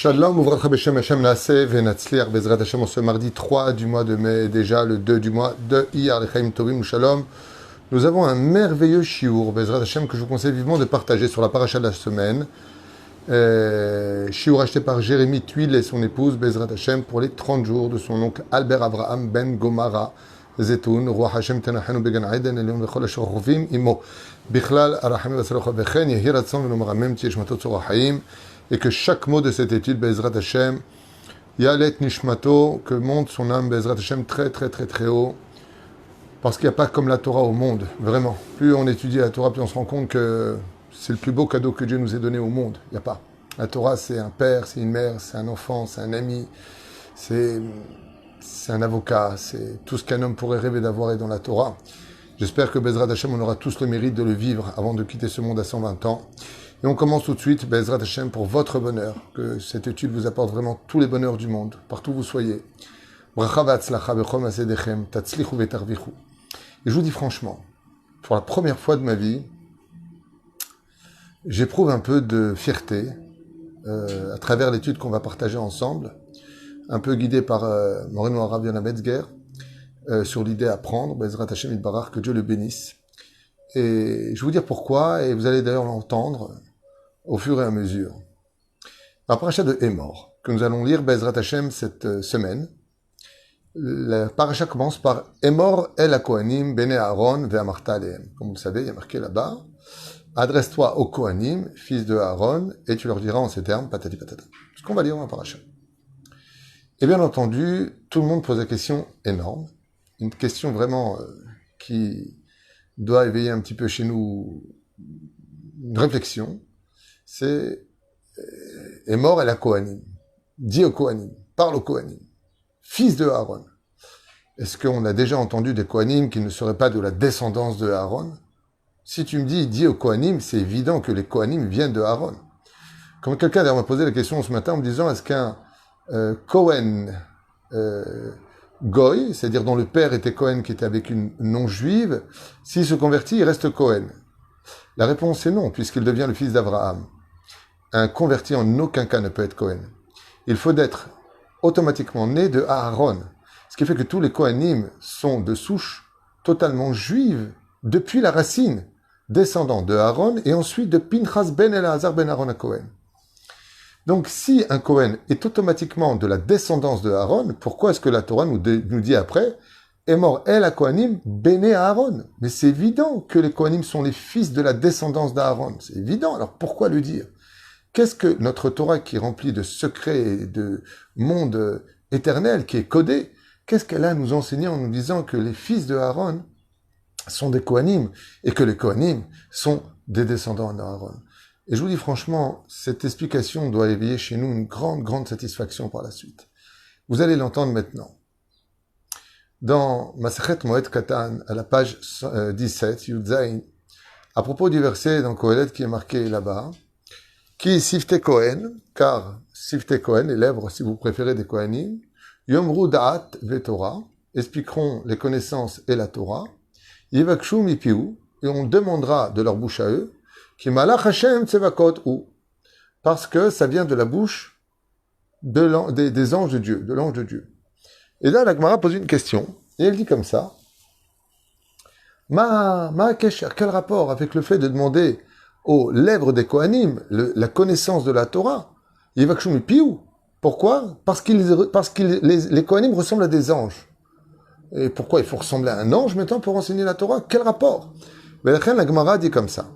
Shalom, Ouvracha Beshem Hashem Naaseh Venatzliach Bezrat Hashem en ce mardi 3 du mois de mai, déjà le 2 du mois de Iyar Lechaim Tovim Shalom. Nous avons un merveilleux shiur, Bezrat Hashem, que je vous conseille vivement de partager sur la paracha de la semaine. Shiur acheté par Jérémy Tuile et son épouse Bezrat Hashem pour les 30 jours de son oncle Albert Abraham Ben Gomara Zetoun, Roi Hashem Tenachenu Began Aiden, Elion Vechol Asher Chovim Imo, Bichlal Arachim Vasalocha Vechen, Yehi Ratzon Venomramem Tieshmatot Tzor Haim. Et que chaque mot de cette étude, Bezrat Hashem, Yalet Nishmato, que monte son âme, Bezrat Hashem, très très très très haut. Parce qu'il n'y a pas comme la Torah au monde, vraiment. Plus on étudie la Torah, plus on se rend compte que c'est le plus beau cadeau que Dieu nous ait donné au monde. Il n'y a pas. La Torah, c'est un père, c'est une mère, c'est un enfant, c'est un ami, c'est un avocat, c'est tout ce qu'un homme pourrait rêver d'avoir est dans la Torah. J'espère que Bezrat Hashem, on aura tous le mérite de le vivre avant de quitter ce monde à 120 ans. Et on commence tout de suite, Bezrat Hashem, pour votre bonheur, que cette étude vous apporte vraiment tous les bonheurs du monde, partout où vous soyez. Bracha v'atzlacha b'chol ma'asedechem, tatzlichu v'tarvichu. Et je vous dis franchement, pour la première fois de ma vie, j'éprouve un peu de fierté à travers l'étude qu'on va partager ensemble, un peu guidé par Moreno Arav Yona Metzger, sur l'idée à prendre, Bezrat Hashem Yitbarach, que Dieu le bénisse. Et je vais vous dire pourquoi, et vous allez d'ailleurs l'entendre au fur et à mesure. La paracha de Emor, que nous allons lire Bezrat Hashem cette semaine, la paracha commence par Emor el ha-Kohanim bene Aaron ve'amarta alehem. Comme vous le savez, il y a marqué là-bas, adresse-toi aux Kohanim, fils de Aaron, et tu leur diras en ces termes, patati patata. Ce qu'on va lire dans la paracha. Et bien entendu, tout le monde pose la question énorme, une question vraiment qui doit éveiller un petit peu chez nous une réflexion. C'est Emor el ha-Kohanim. Dis au Kohanim, parle au Kohanim, fils de Aaron. Est-ce qu'on a déjà entendu des Kohanim qui ne seraient pas de la descendance de Aaron? Si tu me dis au Kohanim, c'est évident que les Kohanim viennent de Aaron. Comme quelqu'un d'ailleurs m'a posé la question ce matin en me disant, est-ce qu'un Kohen Goy, c'est-à-dire dont le père était Cohen, qui était avec une non-juive, s'il se convertit, il reste Cohen? La réponse est non, puisqu'il devient le fils d'Abraham. Un converti en aucun cas ne peut être Cohen. Il faut être automatiquement né de Aaron. Ce qui fait que tous les Kohanim sont de souche totalement juive depuis la racine, descendant de Aaron et ensuite de Pinchas ben Elazar ben Aaron à Cohen. Donc, si un Kohen est automatiquement de la descendance de Aaron, pourquoi est-ce que la Torah nous dit après Emor el ha-Kohanim bene Aaron? Mais c'est évident que les Kohanim sont les fils de la descendance d'Aaron. C'est évident, alors pourquoi le dire? Qu'est-ce que notre Torah qui est remplie de secrets et de monde éternel, qui est codé, qu'est-ce qu'elle a à nous enseigner en nous disant que les fils de Aaron sont des Kohanim et que les Kohanim sont des descendants d'Aaron? Et je vous dis franchement, cette explication doit éveiller chez nous une grande, grande satisfaction par la suite. Vous allez l'entendre maintenant. Dans Masechet Moed Katan, à la page 17, Yud Zayin, à propos du verset dans Kohelet qui est marqué là-bas, qui Sifte Kohen, car Sifte Kohen, les lèvres, si vous préférez, des Kohanim, Yomru Da'at ve Torah, expliqueront les connaissances et la Torah, Yivakshu Mipiu, et on demandera de leur bouche à eux, Ki malach Hashem tsevakot ou, parce que ça vient de la bouche des anges de Dieu, de l'ange de Dieu. Et là, la Gemara pose une question, et elle dit comme ça, quel rapport avec le fait de demander aux lèvres des Kohanim la connaissance de la Torah? Yivakshu mipiu. Pourquoi? Parce que les Kohanim ressemblent à des anges. Et pourquoi il faut ressembler à un ange maintenant pour enseigner la Torah? Quel rapport? Mais la Gemara dit comme ça.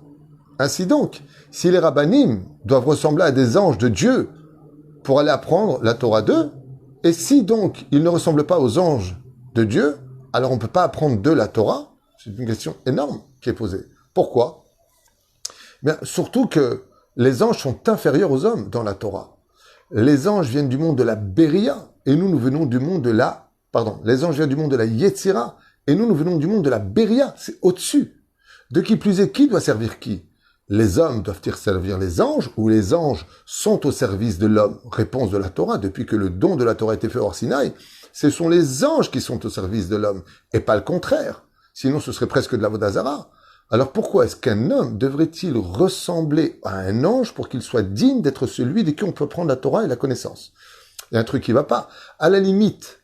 Ainsi donc, si les rabbanim doivent ressembler à des anges de Dieu pour aller apprendre la Torah d'eux, et si donc ils ne ressemblent pas aux anges de Dieu, alors on ne peut pas apprendre de la Torah? C'est une question énorme qui est posée. Pourquoi? Bien, surtout que les anges sont inférieurs aux hommes dans la Torah. Les anges viennent du monde de la Beria, et nous venons du monde de la... les anges viennent du monde de la Yetzira, et nous venons du monde de la Beria. C'est au-dessus. De qui plus est, qui doit servir qui? Les hommes doivent-ils servir les anges ou les anges sont au service de l'homme? Réponse de la Torah, depuis que le don de la Torah a été fait hors Sinaï, ce sont les anges qui sont au service de l'homme, et pas le contraire. Sinon, ce serait presque de la Vodazara. Alors pourquoi est-ce qu'un homme devrait-il ressembler à un ange pour qu'il soit digne d'être celui de qui on peut prendre la Torah et la connaissance? Il y a un truc qui va pas. À la limite,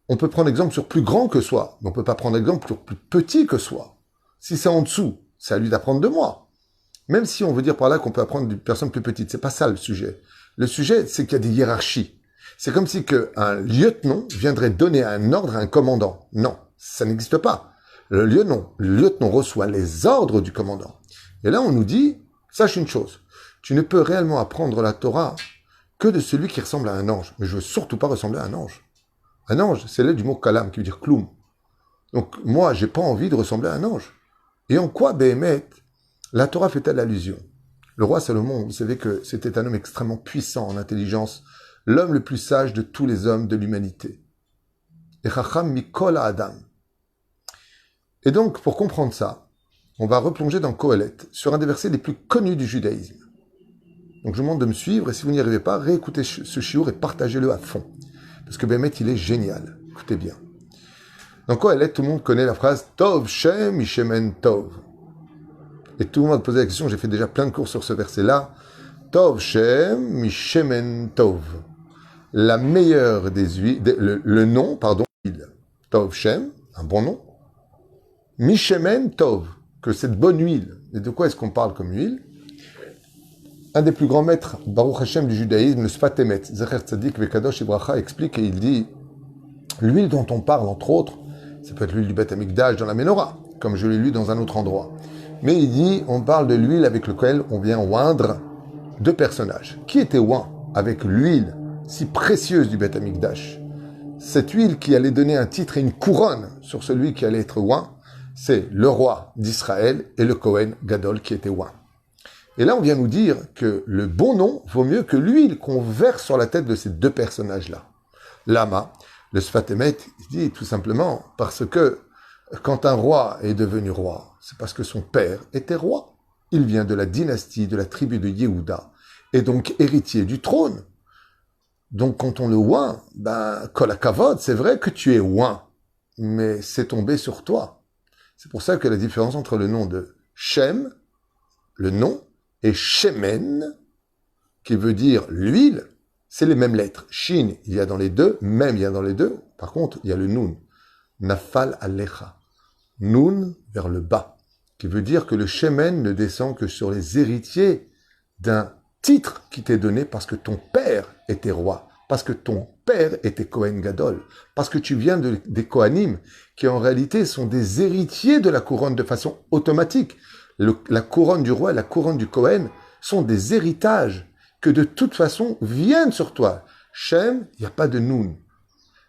on peut prendre exemple sur plus grand que soi, mais on peut pas prendre exemple sur plus petit que soi. Si c'est en dessous, c'est à lui d'apprendre de moi. Même si on veut dire par là qu'on peut apprendre d'une personne plus petite, c'est pas ça le sujet. Le sujet, c'est qu'il y a des hiérarchies. C'est comme si un lieutenant viendrait donner un ordre à un commandant. Non, ça n'existe pas. Le lieutenant reçoit les ordres du commandant. Et là, on nous dit, sache une chose, tu ne peux réellement apprendre la Torah que de celui qui ressemble à un ange. Mais je veux surtout pas ressembler à un ange. Un ange, c'est l'aide du mot kalam, qui veut dire kloum. Donc, moi, j'ai pas envie de ressembler à un ange. Et en quoi, Béhémet, la Torah fait-elle allusion? Le roi Salomon, vous savez que c'était un homme extrêmement puissant en intelligence, l'homme le plus sage de tous les hommes de l'humanité. Et Chacham Mikol Adam. Et donc, pour comprendre ça, on va replonger dans Kohelet, sur un des versets les plus connus du judaïsme. Donc, je vous demande de me suivre, et si vous n'y arrivez pas, réécoutez ce shiur et partagez-le à fond. Parce que Béhémet, il est génial. Écoutez bien. Dans Kohelet, tout le monde connaît la phrase « Tov Shem Mishemen Tov ». Et tout le monde va poser la question, j'ai fait déjà plein de cours sur ce verset-là. « Tov Shem Mishemen Tov ». La meilleure des huiles, le nom, pardon, huile. Tov Shem, un bon nom. Mishemen Tov, que cette bonne huile. Et de quoi est-ce qu'on parle comme huile? Un des plus grands maîtres, Baruch Hashem du judaïsme, le Sfat Emet, Zecher Tzadik Vekadosh Ibracha, explique et il dit l'huile dont on parle, entre autres, ça peut être l'huile du Beth Amikdash dans la Ménorah, comme je l'ai lu dans un autre endroit. Mais il dit, on parle de l'huile avec laquelle on vient oindre deux personnages. Qui était oint avec l'huile si précieuse du Beth Amikdash? Cette huile qui allait donner un titre et une couronne sur celui qui allait être oint, c'est le roi d'Israël et le Kohen Gadol qui était oint. Et là, on vient nous dire que le bon nom vaut mieux que l'huile qu'on verse sur la tête de ces deux personnages-là. Lama, le Sfat Emet, il dit tout simplement parce que quand un roi est devenu roi, c'est parce que son père était roi. Il vient de la dynastie, de la tribu de Yehuda, et donc héritier du trône. Donc quand on le oint, kol hakavod, c'est vrai que tu es oint, mais c'est tombé sur toi. C'est pour ça que la différence entre le nom de Shem, le nom, et Shemen, qui veut dire l'huile, c'est les mêmes lettres. Shin, il y a dans les deux, Mem, il y a dans les deux. Par contre, il y a le Nun. Nafal alecha. Nun, vers le bas, qui veut dire que le Shemen ne descend que sur les héritiers d'un titre qui t'est donné parce que ton père était roi, parce que ton père était Kohen Gadol, parce que tu viens des Kohanim, qui en réalité sont des héritiers de la couronne de façon automatique. La couronne du roi et la couronne du Kohen sont des héritages que de toute façon viennent sur toi. Shem, il n'y a pas de Nun.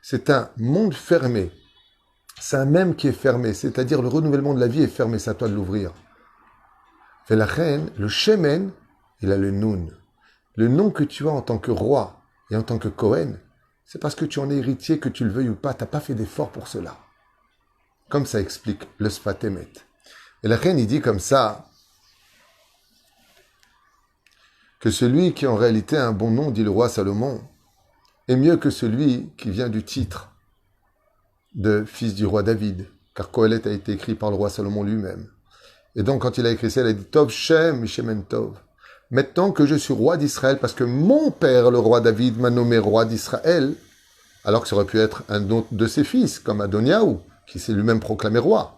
C'est un monde fermé. C'est un même qui est fermé, c'est-à-dire le renouvellement de la vie est fermé, c'est à toi de l'ouvrir. Et la reine, le Shemen, il a le Nun. Le nom que tu as en tant que roi et en tant que Kohen, c'est parce que tu en es héritier, que tu le veuilles ou pas, tu n'as pas fait d'effort pour cela. Comme ça explique le Sfat Emet. Et la reine, il dit comme ça, que celui qui en réalité a un bon nom, dit le roi Salomon, est mieux que celui qui vient du titre de fils du roi David, car Kohelet a été écrit par le roi Salomon lui-même. Et donc, quand il a écrit ça, il a dit « Tov Shem Mishemen Tov ». Maintenant que je suis roi d'Israël, parce que mon père, le roi David, m'a nommé roi d'Israël, alors que ça aurait pu être un autre de ses fils, comme Adoniaou, qui s'est lui-même proclamé roi.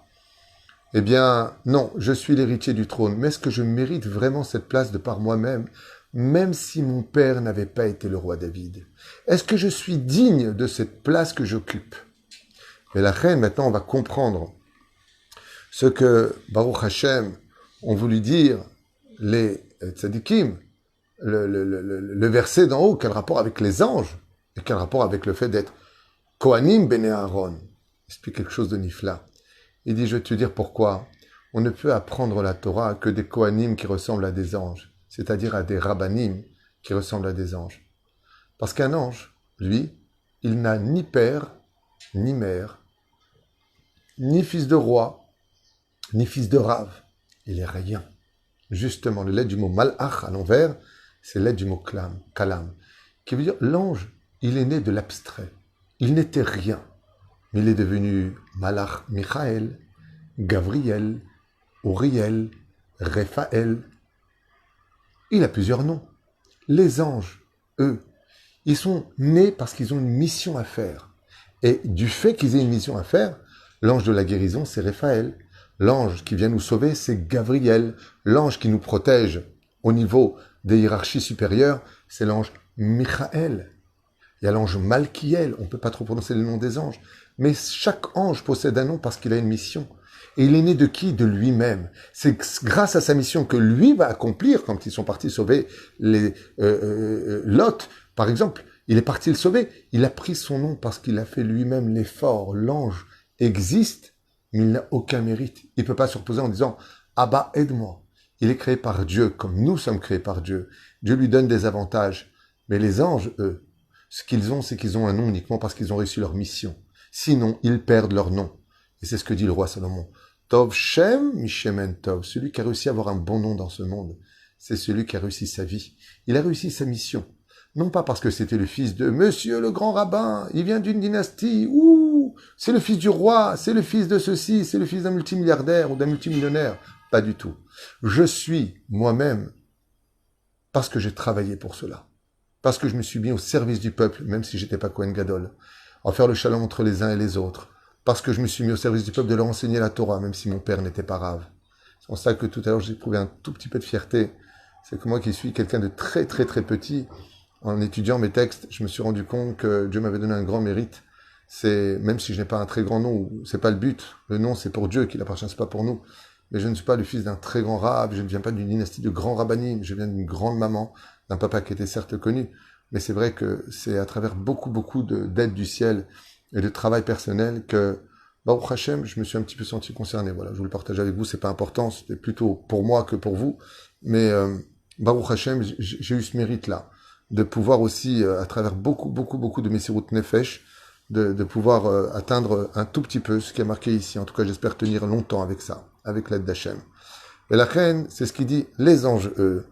Eh bien, non, je suis l'héritier du trône, mais est-ce que je mérite vraiment cette place de par moi-même, même si mon père n'avait pas été le roi David? Est-ce que je suis digne de cette place que j'occupe? Mais la reine, maintenant, on va comprendre ce que Baruch Hashem ont voulu dire les tzadikim, le verset d'en haut, quel rapport avec les anges, et quel rapport avec le fait d'être Kohanim Bene Aaron. Il explique quelque chose de nifla. Il dit, je vais te dire pourquoi. On ne peut apprendre la Torah que des Kohanim qui ressemblent à des anges, c'est-à-dire à des Rabbanim qui ressemblent à des anges. Parce qu'un ange, lui, il n'a ni père, ni mère, ni fils de roi, ni fils de rave. Il est rien. Justement, le lettre du mot malach à l'envers, c'est lettre du mot kalam, qui veut dire l'ange, il est né de l'abstrait. Il n'était rien, mais il est devenu malach Michael, Gabriel, Uriel, Raphaël. Il a plusieurs noms. Les anges, eux, ils sont nés parce qu'ils ont une mission à faire. Et du fait qu'ils aient une mission à faire, l'ange de la guérison, c'est Raphaël. L'ange qui vient nous sauver, c'est Gabriel. L'ange qui nous protège au niveau des hiérarchies supérieures, c'est l'ange Michael. Il y a l'ange Malkiel, on ne peut pas trop prononcer le nom des anges. Mais chaque ange possède un nom parce qu'il a une mission. Et il est né de qui? De lui-même. C'est grâce à sa mission que lui va accomplir quand ils sont partis sauver les Lot, par exemple. Il est parti le sauver. Il a pris son nom parce qu'il a fait lui-même l'effort. L'ange existe, mais il n'a aucun mérite. Il ne peut pas se reposer en disant « Abba, aide-moi ». Il est créé par Dieu, comme nous sommes créés par Dieu. Dieu lui donne des avantages. Mais les anges, eux, ce qu'ils ont, c'est qu'ils ont un nom uniquement parce qu'ils ont réussi leur mission. Sinon, ils perdent leur nom. Et c'est ce que dit le roi Salomon. Tov Shem Mishemen Tov. Celui qui a réussi à avoir un bon nom dans ce monde, c'est celui qui a réussi sa vie. Il a réussi sa mission. Non pas parce que c'était le fils de Monsieur le grand rabbin, il vient d'une dynastie, ouh, c'est le fils du roi, c'est le fils de ceci, c'est le fils d'un multimilliardaire ou d'un multimillionnaire. Pas du tout. Je suis moi-même parce que j'ai travaillé pour cela. Parce que je me suis mis au service du peuple, même si j'étais pas Kohen Gadol. En faire le shalom entre les uns et les autres. Parce que je me suis mis au service du peuple de leur enseigner la Torah, même si mon père n'était pas rave. C'est pour ça que tout à l'heure, j'ai éprouvé un tout petit peu de fierté. C'est que moi qui suis quelqu'un de très très très petit, en étudiant mes textes, je me suis rendu compte que Dieu m'avait donné un grand mérite. C'est, même si je n'ai pas un très grand nom, c'est pas le but. Le nom, c'est pour Dieu qu'il appartient, c'est pas pour nous. Mais je ne suis pas le fils d'un très grand rab, je ne viens pas d'une dynastie de grands rabbinim, je viens d'une grande maman, d'un papa qui était certes connu. Mais c'est vrai que c'est à travers beaucoup d'aide du ciel et de travail personnel que, Baruch Hashem, je me suis un petit peu senti concerné. Voilà, je vous le partage avec vous, c'est pas important, c'était plutôt pour moi que pour vous. Mais Baruch Hashem, j'ai eu ce mérite-là, de pouvoir aussi, à travers beaucoup de Messirut Nefesh, de pouvoir atteindre un tout petit peu ce qui est marqué ici. En tout cas, j'espère tenir longtemps avec ça, avec l'aide d'Hachem. Et la reine, c'est ce qu'il dit, les anges, eux,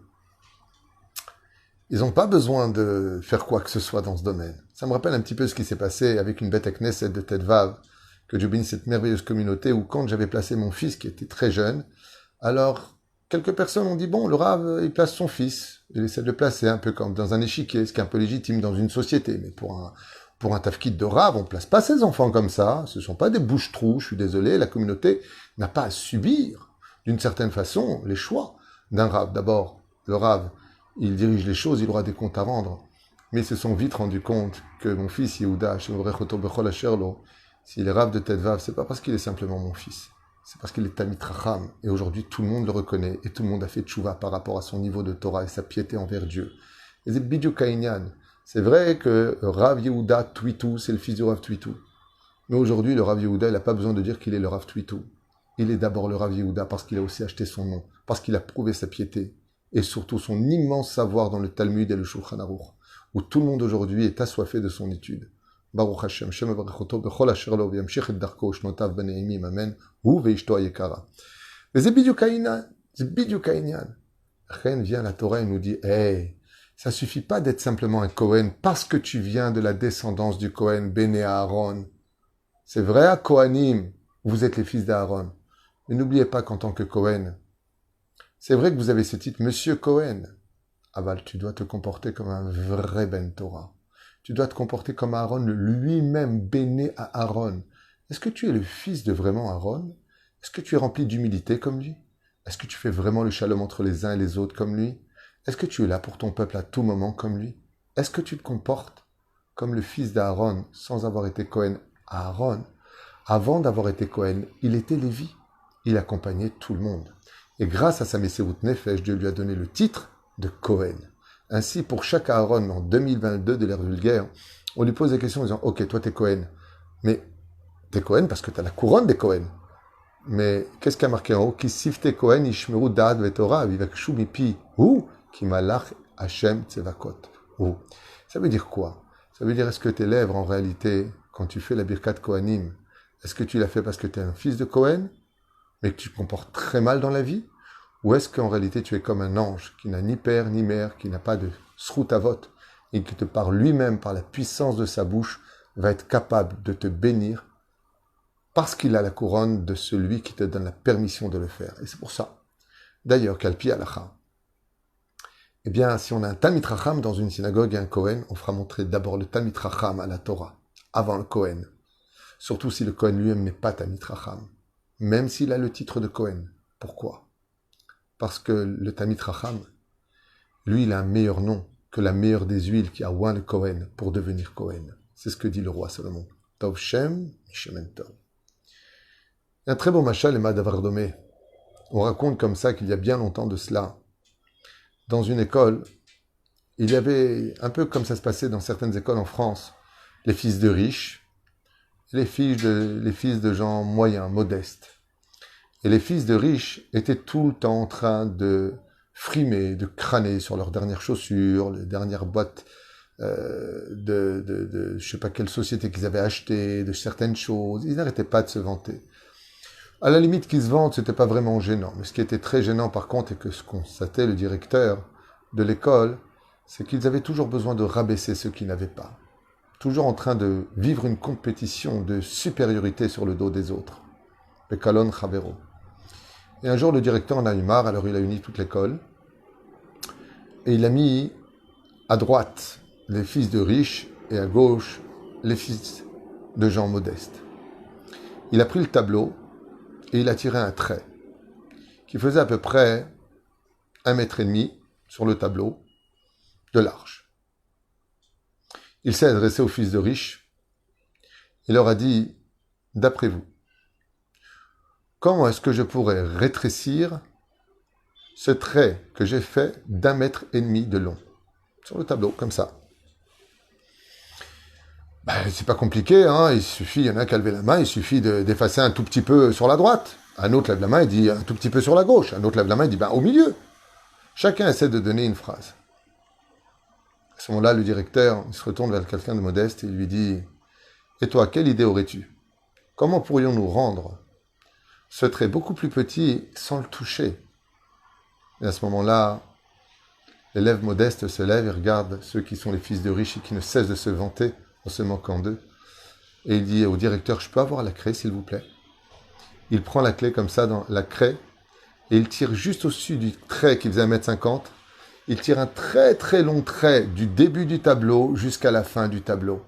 ils n'ont pas besoin de faire quoi que ce soit dans ce domaine. Ça me rappelle un petit peu ce qui s'est passé avec une bête à Knesset de Tedvav, que Dieu bénisse cette merveilleuse communauté, où quand j'avais placé mon fils, qui était très jeune, alors quelques personnes ont dit, bon, le Rav, il place son fils, il essaie de le placer un peu comme dans un échiquier, ce qui est un peu légitime dans une société, mais pour un tafkid de Rav, on place pas ses enfants comme ça, ce sont pas des bouches-trous, je suis désolé, la communauté n'a pas à subir, d'une certaine façon, les choix d'un Rav. D'abord, le Rav, il dirige les choses, il aura des comptes à rendre. Mais ils se sont vite rendus compte que mon fils Yehuda, s'il est Rav de Tedvav, c'est pas parce qu'il est simplement mon fils. C'est parce qu'il est Talmid Chacham. Et aujourd'hui, tout le monde le reconnaît. Et tout le monde a fait tchouva par rapport à son niveau de Torah et sa piété envers Dieu. Et c'est Bidou Kainyan. C'est vrai que Rav Yehuda Twitou, c'est le fils du Rav Twitou. Mais aujourd'hui, le Rav Yehuda, il n'a pas besoin de dire qu'il est le Rav Twitou. Il est d'abord le Rav Yehuda parce qu'il a aussi acheté son nom, parce qu'il a prouvé sa piété. Et surtout son immense savoir dans le Talmud et le Shulchan Aruch, où tout le monde aujourd'hui est assoiffé de son étude. Baruch Hashem, Shem Avrachoto, Bechol Asher Lo, V'yamshich et Darko, Shnotav Beneimim, Amen, Hu Veishto Ayekara. Mais c'est Bidyuk Kainyan. Chen vient la Torah et nous dit, hey, ça suffit pas d'être simplement un Kohen, parce que tu viens de la descendance du Kohen, Béné Aaron. C'est vrai à Kohanim, vous êtes les fils d'Aaron. Mais n'oubliez pas qu'en tant que Kohen, c'est vrai que vous avez ce titre, Monsieur Cohen. Aval, tu dois te comporter comme un vrai Ben Torah. Tu dois te comporter comme Aaron, lui-même béné à Aaron. Est-ce que tu es le fils de vraiment Aaron? Est-ce que tu es rempli d'humilité comme lui? Est-ce que tu fais vraiment le shalom entre les uns et les autres comme lui? Est-ce que tu es là pour ton peuple à tout moment comme lui? Est-ce que tu te comportes comme le fils d'Aaron sans avoir été Cohen? Aaron, avant d'avoir été Cohen, il était Lévi. Il accompagnait tout le monde. Et grâce à sa Messirut Nefesh, Dieu lui a donné le titre de Cohen. Ainsi, pour chaque Aaron en 2022 de l'ère vulgaire, on lui pose la question en disant « Ok, toi t'es Cohen, mais t'es Cohen parce que t'as la couronne des Cohen. Mais qu'est-ce qu'il y a marqué en haut? Ki sifte Cohen ishmeru da'at ve'torah vivakshu mipi hu ki malach Hashem tzevakot. » Ça veut dire quoi? Ça veut dire, est-ce que tes lèvres, en réalité, quand tu fais la birkat Kohanim, est-ce que tu l'as fait parce que tu es un fils de Cohen, mais que tu te comportes très mal dans la vie? Ou est-ce qu'en réalité tu es comme un ange qui n'a ni père ni mère, qui n'a pas de sroutavot, et qui te parle lui-même par la puissance de sa bouche, va être capable de te bénir parce qu'il a la couronne de celui qui te donne la permission de le faire. Et c'est pour ça. D'ailleurs, Kalpi Alacha. Eh bien, si on a un Talmid Chacham dans une synagogue et un Kohen, on fera montrer d'abord le Talmid Chacham à la Torah, avant le Kohen. Surtout si le Kohen lui-même n'est pas Talmid Chacham, même s'il a le titre de Kohen. Pourquoi? Parce que le Talmid Chacham, lui, il a un meilleur nom que la meilleure des huiles qui a oint le Kohen pour devenir Kohen. C'est ce que dit le roi Salomon. Tov Shem, Mishemen Tov. Il y a un très beau machal, Emma Davardomé. On raconte comme ça qu'il y a bien longtemps de cela, dans une école, il y avait, un peu comme ça se passait dans certaines écoles en France, les fils de riches, les fils de gens moyens, modestes. Et les fils de riches étaient tout le temps en train de frimer, de crâner sur leurs dernières chaussures, les dernières boîtes je sais pas quelle société qu'ils avaient achetées, de certaines choses. Ils n'arrêtaient pas de se vanter. À la limite qu'ils se vantent, c'était pas vraiment gênant. Mais ce qui était très gênant par contre, et que ce constatait le directeur de l'école, c'est qu'ils avaient toujours besoin de rabaisser ceux qui n'avaient pas. Toujours en train de vivre une compétition de supériorité sur le dos des autres. Pekalon Chavero. Et un jour, le directeur en a eu marre, alors il a uni toute l'école. Et il a mis à droite les fils de riches et à gauche les fils de gens modestes. Il a pris le tableau et il a tiré un trait qui faisait à peu près 1,5 mètre sur le tableau de large. Il s'est adressé aux fils de riches. Il leur a dit, d'après vous, comment est-ce que je pourrais rétrécir ce trait que j'ai fait d'1,5 mètre de long sur le tableau, comme ça? C'est pas compliqué, hein. Il y en a qui a levé la main, il suffit d'effacer un tout petit peu sur la droite. Un autre lève la main et dit un tout petit peu sur la gauche. Un autre lève la main et dit au milieu. Chacun essaie de donner une phrase. À ce moment-là, le directeur il se retourne vers quelqu'un de modeste et il lui dit « Et toi, quelle idée aurais-tu? Comment pourrions-nous rendre ce trait beaucoup plus petit sans le toucher ?» Et à ce moment-là, l'élève modeste se lève et regarde ceux qui sont les fils de riches et qui ne cessent de se vanter en se moquant d'eux. Et il dit au directeur « Je peux avoir la craie, s'il vous plaît ?» Il prend la clé comme ça dans la craie et il tire juste au-dessus du trait qui faisait 1,50 m. Il tire un très très long trait du début du tableau jusqu'à la fin du tableau.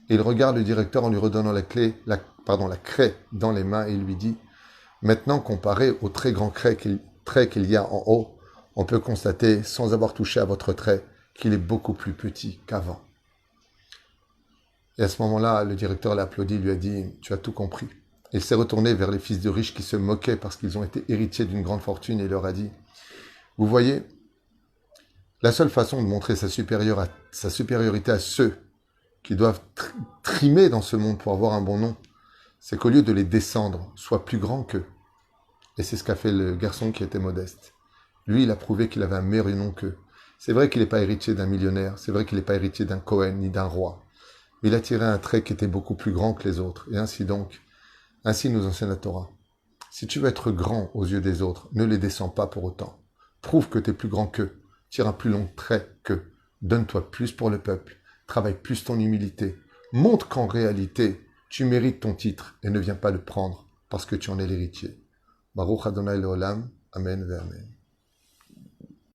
Et il regarde le directeur en lui redonnant la craie dans les mains et il lui dit « Maintenant, comparé au très grand trait qu'il y a en haut, on peut constater, sans avoir touché à votre trait, qu'il est beaucoup plus petit qu'avant. » Et à ce moment-là, le directeur l'a applaudi, lui a dit « Tu as tout compris. » Il s'est retourné vers les fils de riches qui se moquaient parce qu'ils ont été héritiers d'une grande fortune et il leur a dit « Vous voyez, la seule façon de montrer sa supériorité à ceux qui doivent trimer dans ce monde pour avoir un bon nom, c'est qu'au lieu de les descendre, soient plus grands qu'eux. » Et c'est ce qu'a fait le garçon qui était modeste. Lui, il a prouvé qu'il avait un meilleur nom qu'eux. C'est vrai qu'il n'est pas héritier d'un millionnaire, c'est vrai qu'il n'est pas héritier d'un Cohen ni d'un roi. Mais il a tiré un trait qui était beaucoup plus grand que les autres. Et ainsi donc, ainsi nous enseigne la Torah. Si tu veux être grand aux yeux des autres, ne les descends pas pour autant. Prouve que tu es plus grand qu'eux. Tire un plus long trait qu'eux. Donne-toi plus pour le peuple. Travaille plus ton humilité. Montre qu'en réalité, tu mérites ton titre et ne viens pas le prendre parce que tu en es l'héritier. Baruch Adonai Leolam. Amen ve Amen.